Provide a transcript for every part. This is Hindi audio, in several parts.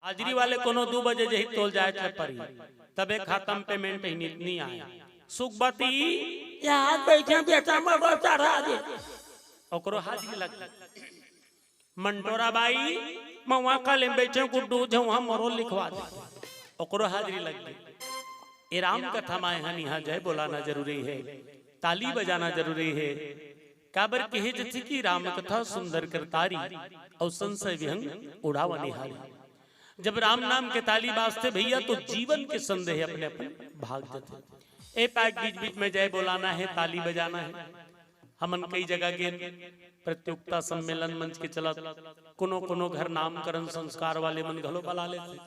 हाजिरी वाले कोनो 2 बजे जही तोल जाए थे परी तबे खत्म पेमेंट ही नहीं आया सुखबती यहाँ बैठे बेटा मरो चढ़ा दे ओकरो हाजिरी लग मंटोरा बाई मवा कल बैठे गुड्डू जो हम मरो लिखवा दे ओकरो हाजिरी लग गई। ये राम कथा माए हन यहाँ जय बोलाना जरूरी है, ताली बजाना जरूरी है। काबर कहे जथी की राम कथा सुंदर करतारी और संशय विहंग उड़ावा निहारी। जब राम नाम के ताली बाजते भैया तो जीवन के संदेह अपने अपने भाग जाते। ए पैक बीच बीच में जय बोलाना है, ताली बजाना है। हमन कई जगह के प्रतियोगिता सम्मेलन मंच के चला कोनो कोनो घर नामकरण संस्कार वाले मन घलो बला लेते।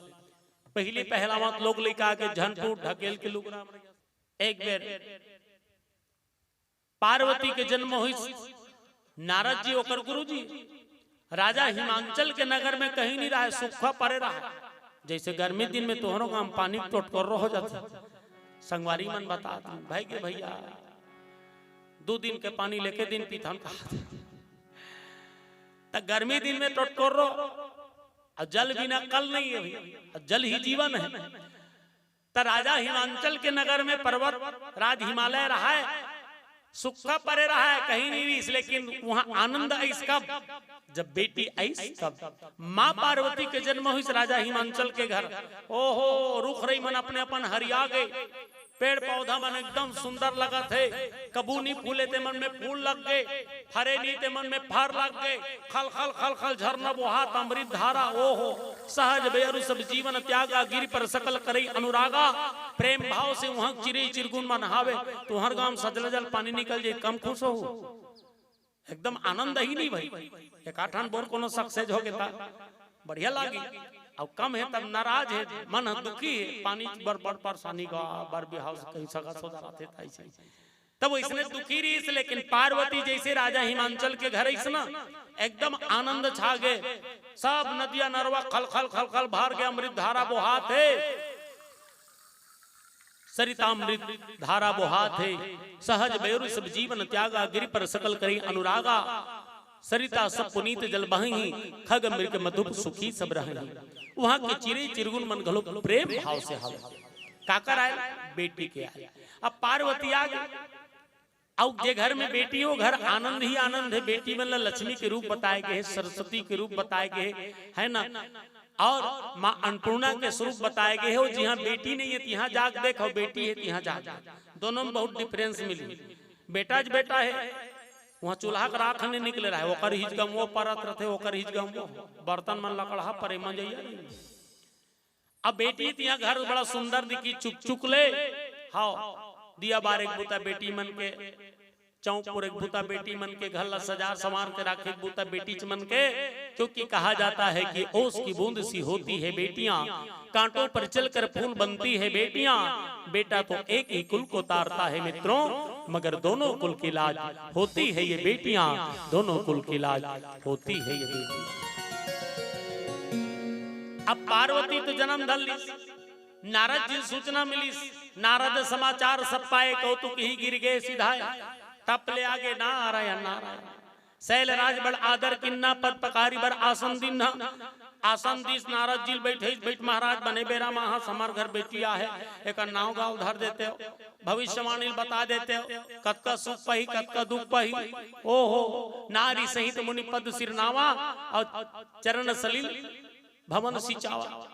पहले पहलावत लोग लेका के झनपुर ढकेल के लोग एक बेर पार्वती के जन्म हुई नारद जी ओकर गुरु जी राजा हिमांचल के नगर में कहीं नहीं रहा, सूखा पड़े रहा। जैसे गर्मी दिन में तोहरों का पानी टोटकर हो जाता। संगवारी मन बता भाई के भैया 2 दिन के पानी लेके दिन पीता तक गर्मी दिन में टोटकर रो और जल बिना कल नहीं है भैया, जल ही जीवन है। तो राजा हिमांचल के नगर में पर्वत राज हिमालय रहा है, सूखा पड़े रहा है, कहीं नहीं इस, लेकिन वहां आनंद ऐस कब जब बेटी ऐस तब माँ पार्वती के जन्म हुई राजा हिमांचल के घर। ओहो रुख रही मन अपने अपन हरिया गए, पेड़ पौधा मन एकदम सुंदर लगा थे। कबू नहीं फूले ते मन में फूल लग गए, फरे नहीं ते मन में फर लग गए। खल खल खल खल झरना बोहात अमृत धारा। ओहो सहज बेरु सब जीवन त्यागा, गिर पर सकल करई अनुरागा। प्रेम भाव से वहां चिरे चिरगुन मन हावे, तुहर गांव सजल जल पानी निकल जाए कम खुश हो, एकदम आनंद ही नहीं भाई। एक आठान बोर कोनो सक्सेस हो गया बढ़िया लागी, और कम है तब नाराज है, मन दुखी है, पानी बर बड़ परेशानी का बर बिहाव कहीं सगा सोदा रहते था ऐसे तब इसने दुखी रही इस। लेकिन पार्वती जैसे राजा हिमांचल के घर इस ना एकदम आनंद छा गए। सब नदियां नरवा खल खल खल खल भर के अमृत धारा बोहात है, सरितामृत धारा बोहात है। सहज बेरु सब जीवन त्यागा, गिरि पर सकल करी अनुरागा। सरिता सब पुनीत जल बहि, खग मृग मधुप सुखी सब रहि। वहां के चिरे चिरगुन मन घलो प्रेम भाव से हाव काकर आए बेटी के आए। अब पार्वती आ गई, और जे घर में बेटी हो घर आनंद ही आनंद है। बेटी मतलब लक्ष्मी के रूप बताए गए, सरस्वती के रूप बताए गए है ना, और माँ अन्नपूर्णा के स्वरूप बताए गए हो। जहाँ बेटी नहीं है यहाँ जाग देखो, बेटी है यहाँ जाग, दोनों में बहुत डिफरेंस मिली। बेटा ज बेटा है वहाँ चूल्हा का राख नहीं निकले रहा है, ओकर हिजगम वो परत रहते, ओकर हिजगम वो बर्तन मन लकड़ा परे मजैया। अब बेटी यहाँ घर बड़ा सुंदर दिखी, चुक चुक ले हाँ दिया बार एक बूता बेटी मन के, चौक पर एक बूता बेटी मन के, घर ला सजा संवार के राखे एक बूता बेटी मन के। क्योंकि कहा जाता है कि ओस की बूंद सी होती है बेटियां, कांटों पर चलकर फूल बनती है बेटियां। बेटा तो एक ही कुल को तारता है मित्रों, मगर दोनों कुल की लाज होती है ये बेटियां, दोनों कुल की लाज होती है ये बेटियां। अब पार्वती तो जन्म धल ली, नारद जी सूचना मिली, नारद समाचार सब पाए, कौतुक ही गिर गए सिधाए। तप ले आगे नारायण नारायण, शैलराज बड़ आदर किन्ना, पद पकारी बर आसन दिन्ना। आसन दिस नारद जी बैठ महाराज बने बेरा महा समर घर बेटिया है, एक नाव गाँव धर देते हो, भविष्यवाणी बता देते हो, कतका सुख पही कतका दुख पही। ओहो नारी सहित मुनि पद सिरनावा, और चरण सलिल भवन सिंचावा।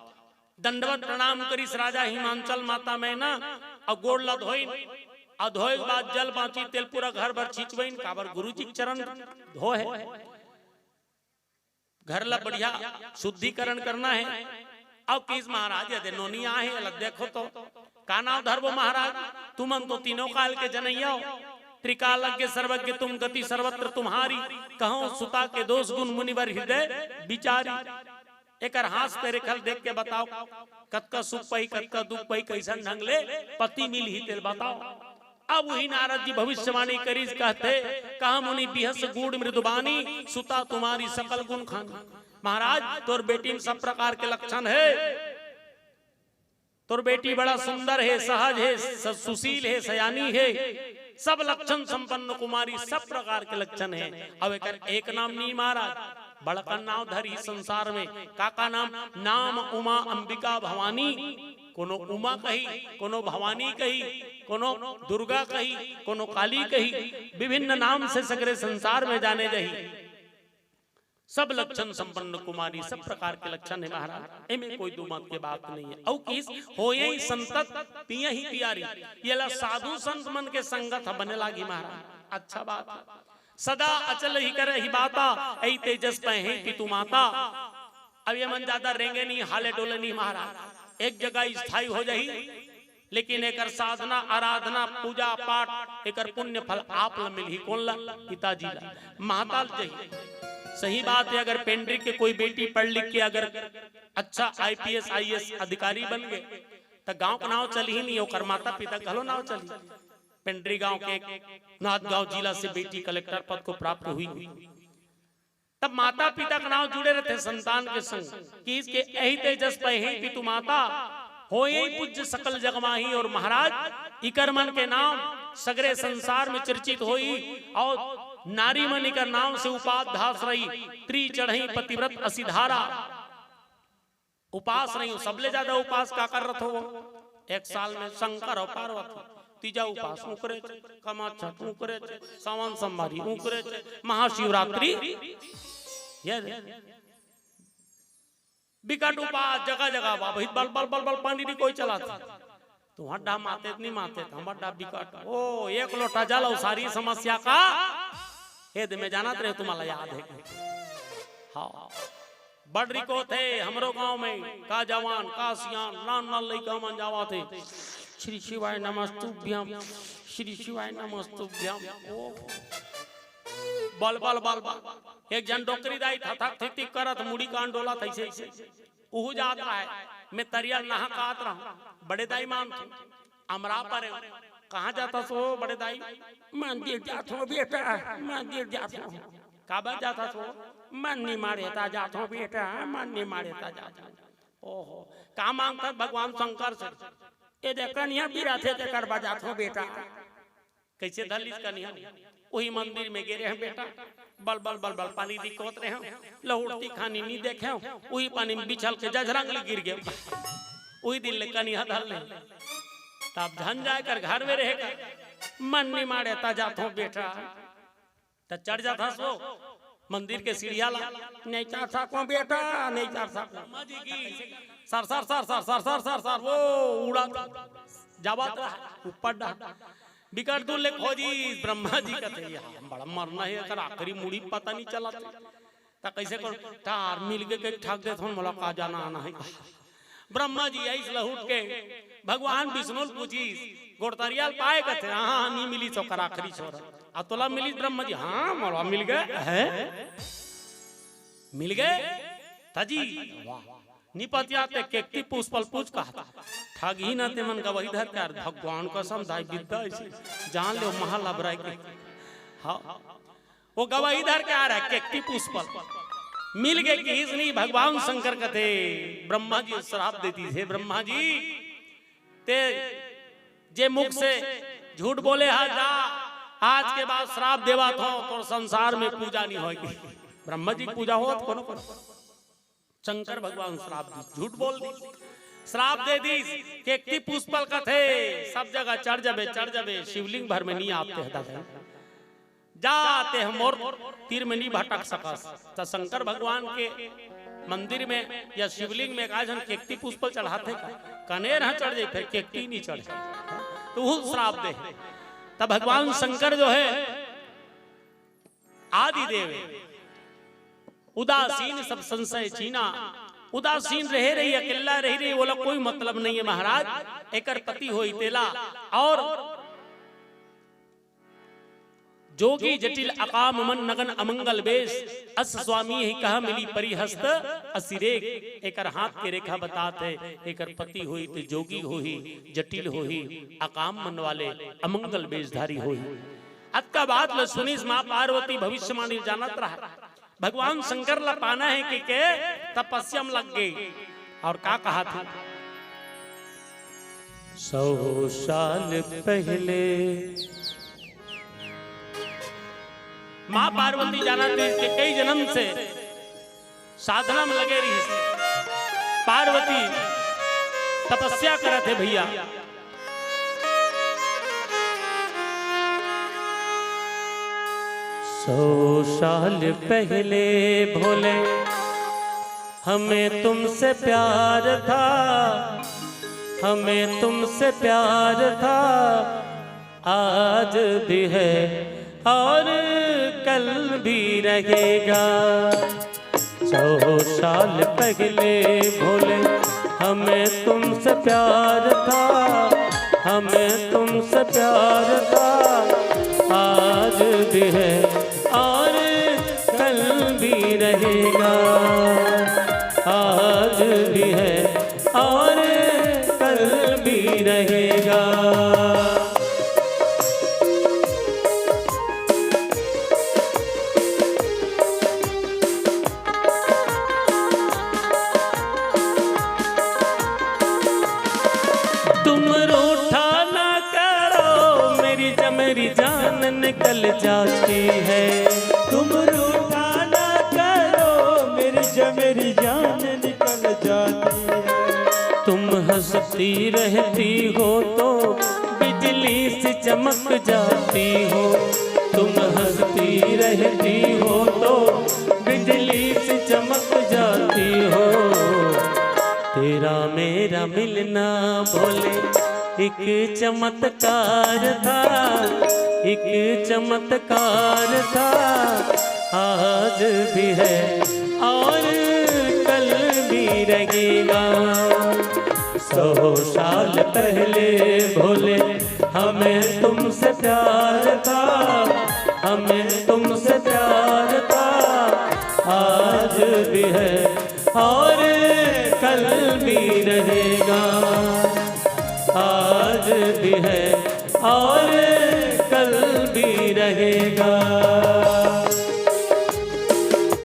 दंडवत प्रणाम करिस राजा हिमांचल माता में ना, और गोड़ लद होई, और धोए के बाद जल बांची तेल पूरा घर भर छींचवइन। काबर गुरु जी चरण धो है, घर ला बढ़िया शुद्धिकरण करना है। अब किस महाराज यदि नोनिया है देखो तो का नाम धरबो महाराज, तुम तो तीनों काल के जनैया हो, त्रिकालज्ञ सर्वज्ञ तुम, गति सर्वत्र तुम्हारी। कहो सुता के दोष गुण मुनिवर हृदय विचारी। एक हाथ पे रेखल देख के बताओ, कतका सुख पही कतका दुख पही, कैसा ढंग ले पति मिल ही तेल बताओ। अब वही नारद जी भविष्यवाणी करीज कहते, कहा मुनि बिहस गुड़ मृदुबानी, सुता तुम्हारी सकल गुण खानी। महाराज तोर बेटी में सब प्रकार के लक्षण है, तोर बेटी बड़ा सुंदर है, सहज है, सुशील है, सयानी है, सब लक्षण संपन्न कुमारी, सब प्रकार के लक्षण है। अब एक नाम नहीं महाराज, बड़का नाव धरी संसार में काका नाम नाम उमा अंबिका भवानी कोनो उमा कही कोनो भवानी कही कोनो दुर्गा कही कोनो काली कही विभिन्न नाम से सगरे संसार में जाने जही सब लक्षण संपन्न कुमारी सब प्रकार के लक्षण है महाराज इनमें कोई दो मत के बात नहीं है। औ किस होए ही संतत पिया ही प्यारी ये ला साधु संत मन के संगत बने लागी महाराज अच्छा बात है। सदा अचल ही करे ही बाता ऐ तेजस पे है पितु माता। अब ये मन ज्यादा रेंगे नहीं हाले डोले नहीं महाराज एक जगह स्थायी हो जाही लेकिन एकर साधना आराधना पूजा पाठ एकर पुण्य फल आप ला मिल ही कौन ला पिताजी ला महाताल जही। सही बात है अगर पेंड्री के कोई बेटी पढ़ लिख के अगर अच्छा आईपीएस आईएएस अधिकारी बन गए तो गांव का नाव चल ही नहीं होकर माता पिता घलो नाव चली। पेंड्री गांव के नाथगांव जिला से बेटी कलेक्टर पद को प्राप्त हुई तब माता पिता का नाम जुड़े रहते संतान के संग कि इसके यही तेजस पे ही पितु माता होए पूज्य सकल जगमाही। और महाराज इकर मन के नाम सगरे संसार में चर्चित हुई और नारी मणि का नाम से उपाध्यास रही त्रि चढ़ई पतिव्रत असिधारा उपास रही सबले ज्यादा उपास का कर रथ हो एक साल में शंकर और पार्वती तीजा उपास उकरे कमाच्छा उकरे सावन सोमवारी उकरे महाशिवरात्रि बिकट उपास जगह जगह बाबा बल बल बल बल पानी नहीं कोई चला था तो हड्डा माते नहीं माते हमारा बिकट ओ एक लोटा जल सारी समस्या का हेद में जाना रहे तुम्हारा याद है। हाँ बड़ को थे हमरो गांव में का जवान का सियान नान नान लइका मन जावा थे श्री शिवाय नमस्तुभ्यम श्री शिवाय नमस्तुभ्यम ओ बल बल बल बल एक जन डोकरी दाई था थिति करत मुड़ी कान डोला था ऐसे उहु जात रहा है मैं तरियल नहा कात रहा बड़े दाई मान थे अमरा पर कहाँ जाता सो बड़े दाई मंदिर जात हो बेटा मंदिर जात हो काबा जाता सो मन नहीं मारेता जात हो बेटा मन नहीं मारेता जात हो। ओहो का मांगता भगवान शंकर से ये देख कन्या बीरा थे तेकर बजात हो बेटा कैसे दलित कन्या वही मंदिर में गिरे हैं बेटा बल बल बल बल पानी दिखोत रहे हैं लहुड़ती खानी नहीं देखे वही पानी में बिछल के जजरंग गिर गए वही दिन ले कन्या धल नहीं तब धन जाकर घर में रहेगा मन नहीं मारे जात हो बेटा तो चढ़ जाता सो मंदिर के सीढ़िया ला नहीं चढ़ सको बेटा नहीं चढ़ सको sir sir sir sir sir sir sir sir वो उड़ा जावत ऊपर बिकट दूर ले खोजी ब्रह्मा जी का थे बड़ा मरना है अगर आखिरी मुड़ी पता नहीं चला था कैसे कर तार मिल के ठाक दे थोन मोला का जाना आना है ब्रह्मा जी ऐस लहुट के भगवान विष्णु पूछी गोड़तरियाल पाए कथे हाँ नहीं मिली तो कर आखिरी छोरा अतोला मिली ब्रह्मा जी हाँ मोला मिल गए है मिल गए ताजी निपत्याते केक्ति पुष्पल पूछ कहा ठग ही ना ते मन का वही धर कर भगवान को समझाई विद्या ऐसे जान ले महल अबराय के हाँ वो गवाही धर के आ रहा है केक्ति पुष्पल मिल गए कि नहीं भगवान शंकर कथे ब्रह्मा जी श्राप देती थे ब्रह्मा जी ते जे मुख से झूठ बोले हा जा आज के बाद श्राप देवा था तो संसार में पूजा नहीं होगी ब्रह्मा जी पूजा हो कोनो कोनो शंकर भगवान श्राप दी झूठ बोल दी श्राप दे दी केक्ति पुष्पल कथे सब जगह चढ़ जबे शिवलिंग भर में नहीं आते हैं जाते हम और तीर में नहीं भटक सका तो शंकर भगवान के मंदिर में या शिवलिंग में कहा जन केक्ति पुष्पल चढ़ाते कनेर चढ़ जाए फिर केक्ति नहीं चढ़ तो वो श्राप दे तब भगवान शंकर जो है आदि देव उदासीन सब संशय चीना उदासीन रह रही अकेला रह रही बोला कोई मतलब नहीं है महाराज एकर पति होई तेला और जोगी जटिल अकाम मन नगन अमंगल बेश अस स्वामी ही कहा मिली परिहस्त असिरेक एकर हाथ के रेखा बताते एकर पति हुई तो जोगी होही जटिल होही अकाम मन वाले अमंगल बेशधारी होही अक्का बात ल सुनी मां पार्वती भविष्यवाणी जानत रहा भगवान शंकर ला पाना है कि के तपस्यम लग गई और का कहा था 100 साल पहले माँ पार्वती जाना थे कि कई जन्म से साधना में लगे रही। पार्वती तपस्या करत है भैया। सौ साल पहले भोले हमें तुमसे प्यार था, हमें तुमसे प्यार था, आज भी है और कल भी रहेगा। 100 साल पहले भोले हमें तुमसे प्यार था, हमें तुमसे प्यार था, आज भी है और कल भी रहेगा, आज भी है और कल भी रहेगा। मेरी जान निकल जाती है, तुम रूठा ना करो, मेरी जान निकल जाती है। तुम हंसती रहती हो तो बिजली से चमक जाती हो, तुम हंसती रहती हो तो बिजली से चमक जाती हो। तेरा मेरा मिलना भोले एक चमत्कार था, एक चमत्कार था, आज भी है और कल भी रहेगा। 100 साल पहले भोले हमें तुमसे प्यार था, हमें तुमसे प्यार था, आज भी है और कल भी रहेगा, आज भी है और कल भी रहेगा।